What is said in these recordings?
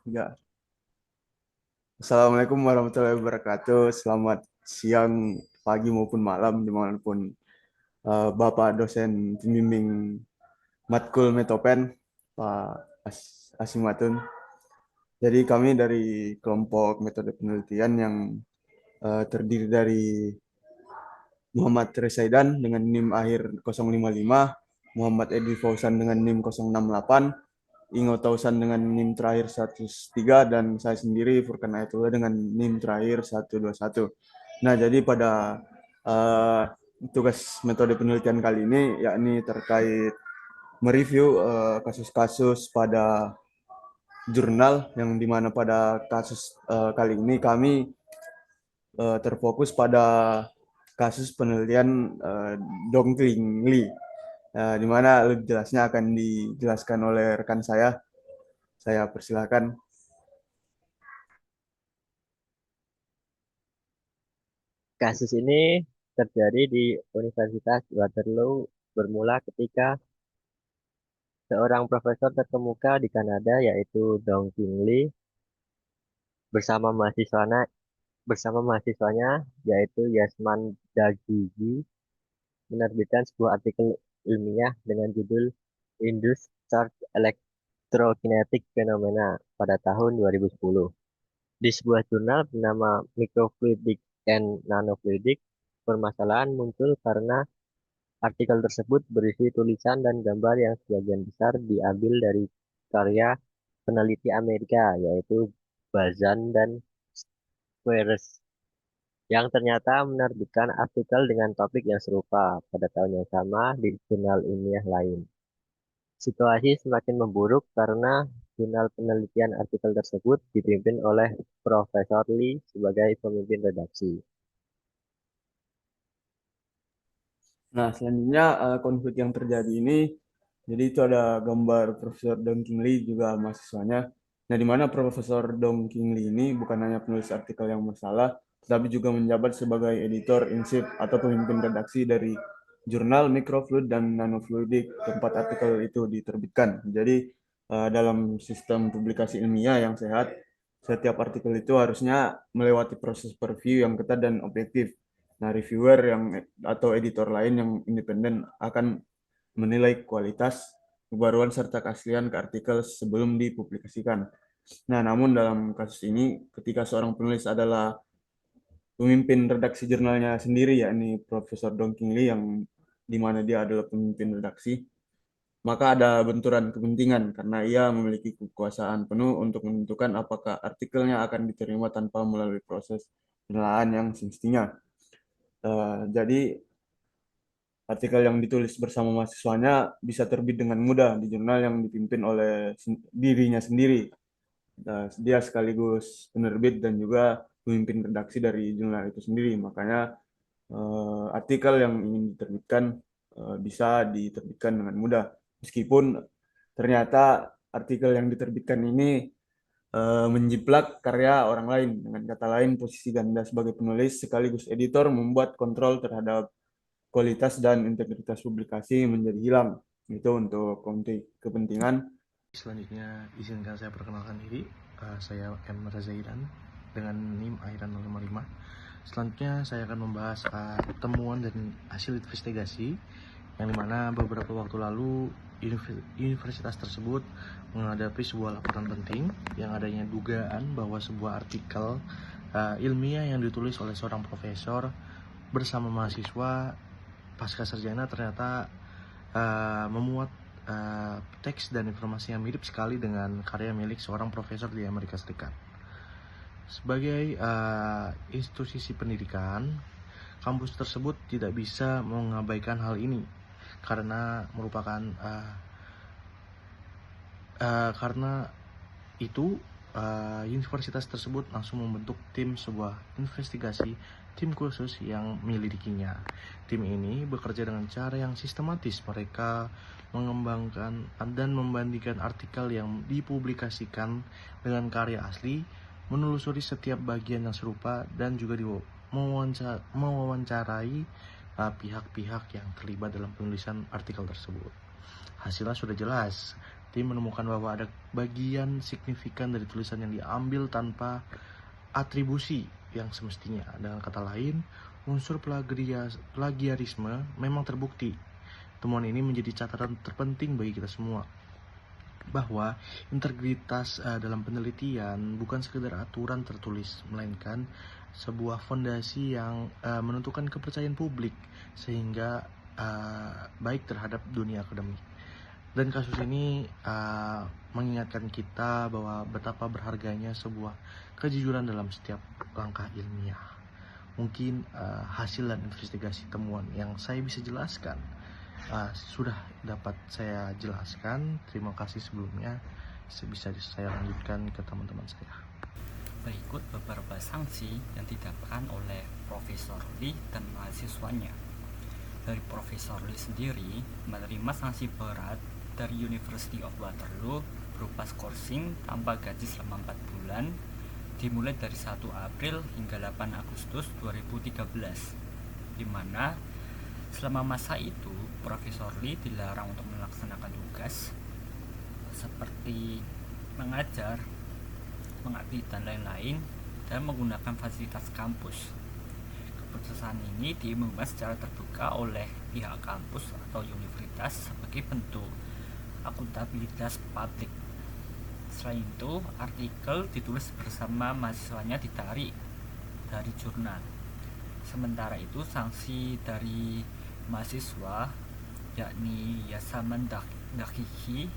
Ya. Assalamualaikum warahmatullahi wabarakatuh. Selamat siang, pagi maupun malam dimanapun Bapak dosen pembimbing Matkul Metopen, Pak Asimatun. Jadi kami dari kelompok metode penelitian yang terdiri dari Muhammad Resaidan dengan NIM akhir 055, Muhammad Edi Fauzan dengan NIM 068, Ingo Tausan dengan NIM terakhir 103, dan saya sendiri Furkan Ayatullah dengan NIM terakhir 121. Nah, jadi pada uh, tugas metode penelitian kali ini yakni terkait mereview kasus-kasus pada jurnal, yang dimana pada kasus kali ini kami terfokus pada kasus penelitian Dongkling Li, di mana lebih jelasnya akan dijelaskan oleh rekan saya. Saya persilahkan. Kasus ini terjadi di Universitas Waterloo bermula ketika seorang profesor terkemuka di Kanada yaitu Dong Kim Lee bersama mahasiswanya yaitu Yasman Daguji menerbitkan sebuah artikel ilmiah dengan judul Induced Charge Electrokinetic Phenomena pada tahun 2010. Di sebuah jurnal bernama Microfluidic and Nanofluidic, permasalahan muncul karena artikel tersebut berisi tulisan dan gambar yang sebagian besar diambil dari karya peneliti Amerika, yaitu Bazan dan Squares, yang ternyata menerbitkan artikel dengan topik yang serupa pada tahun yang sama di jurnal ilmiah lain. Situasi semakin memburuk karena jurnal penelitian artikel tersebut dipimpin oleh Profesor Lee sebagai pemimpin redaksi. Nah, selanjutnya konflik yang terjadi ini, jadi itu ada gambar Profesor Dong King Lee juga mahasiswanya. Nah, di mana Profesor Dong King Lee ini bukan hanya penulis artikel yang bersalah, tetapi juga menjabat sebagai editor in chief atau pemimpin redaksi dari jurnal Microfluid dan Nanofluidic tempat artikel itu diterbitkan. Jadi dalam sistem publikasi ilmiah yang sehat, setiap artikel itu harusnya melewati proses review yang ketat dan objektif. Nah, reviewer yang atau editor lain yang independen akan menilai kualitas, kebaruan serta keaslian ke artikel sebelum dipublikasikan. Nah, namun dalam kasus ini, ketika seorang penulis adalah pemimpin redaksi jurnalnya sendiri, yakni Profesor Dong King Lee, yang di mana dia adalah pemimpin redaksi, maka ada benturan kepentingan karena ia memiliki kekuasaan penuh untuk menentukan apakah artikelnya akan diterima tanpa melalui proses penilaian yang semestinya. Jadi artikel yang ditulis bersama mahasiswanya bisa terbit dengan mudah di jurnal yang dipimpin oleh dirinya sendiri. Dia sekaligus penerbit dan juga pemimpin redaksi dari jurnal itu sendiri. Makanya artikel yang ingin diterbitkan bisa diterbitkan dengan mudah. Meskipun ternyata artikel yang diterbitkan ini menjiplak karya orang lain. Dengan kata lain, posisi ganda sebagai penulis sekaligus editor membuat kontrol terhadap kualitas dan integritas publikasi menjadi hilang. Itu untuk konflik kepentingan. Selanjutnya, izinkan saya perkenalkan diri. Saya M. Razaidan dengan NIM akhiran 055. Selanjutnya, saya akan membahas temuan dan hasil investigasi yang dimana beberapa waktu lalu universitas tersebut menghadapi sebuah laporan penting yang adanya dugaan bahwa sebuah artikel ilmiah yang ditulis oleh seorang profesor bersama mahasiswa pasca sarjana ternyata memuat teks dan informasi yang mirip sekali dengan karya milik seorang profesor di Amerika Serikat. Sebagai institusi pendidikan, kampus tersebut tidak bisa mengabaikan hal ini karena merupakan karena itu universitas tersebut langsung membentuk sebuah investigasi tim khusus yang menyelidikinya. Tim ini bekerja dengan cara yang sistematis. Mereka mengembangkan dan membandingkan artikel yang dipublikasikan dengan karya asli, menelusuri setiap bagian yang serupa, dan juga mewawancarai pihak-pihak yang terlibat dalam penulisan artikel tersebut. Hasilnya sudah jelas, tim menemukan bahwa ada bagian signifikan dari tulisan yang diambil tanpa atribusi yang semestinya. Dengan kata lain, unsur plagiarisme memang terbukti. Temuan ini menjadi catatan terpenting bagi kita semua, bahwa integritas dalam penelitian bukan sekedar aturan tertulis, melainkan sebuah fondasi yang menentukan kepercayaan publik, sehingga baik terhadap dunia akademik. Dan kasus ini mengingatkan kita bahwa betapa berharganya sebuah kejujuran dalam setiap langkah ilmiah. Mungkin hasil dan investigasi temuan yang saya bisa jelaskan sudah dapat saya jelaskan. Terima kasih sebelumnya. Bisa saya lanjutkan ke teman-teman saya. Berikut beberapa sanksi yang didapatkan oleh Profesor Lee dan mahasiswanya. Dari Profesor Lee sendiri menerima sanksi berat dari University of Waterloo berupa skorsing tanpa gaji selama 4 bulan dimulai dari 1 April hingga 8 Agustus 2013, di mana selama masa itu Profesor Lee dilarang untuk melaksanakan tugas seperti mengajar, mengabdi dan lain-lain, dan menggunakan fasilitas kampus. Keputusan ini diumumkan secara terbuka oleh pihak kampus atau universitas sebagai bentuk akuntabilitas publik. Selain itu, artikel ditulis bersama mahasiswanya ditarik dari jurnal. Sementara itu, sanksi dari mahasiswa yakni Yasaman Dakichi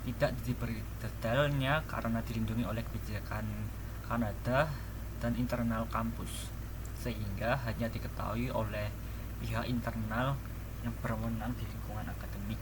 tidak diberi detailnya karena dilindungi oleh kebijakan Kanada dan internal kampus, sehingga hanya diketahui oleh pihak internal yang berwenang di lingkungan akademik.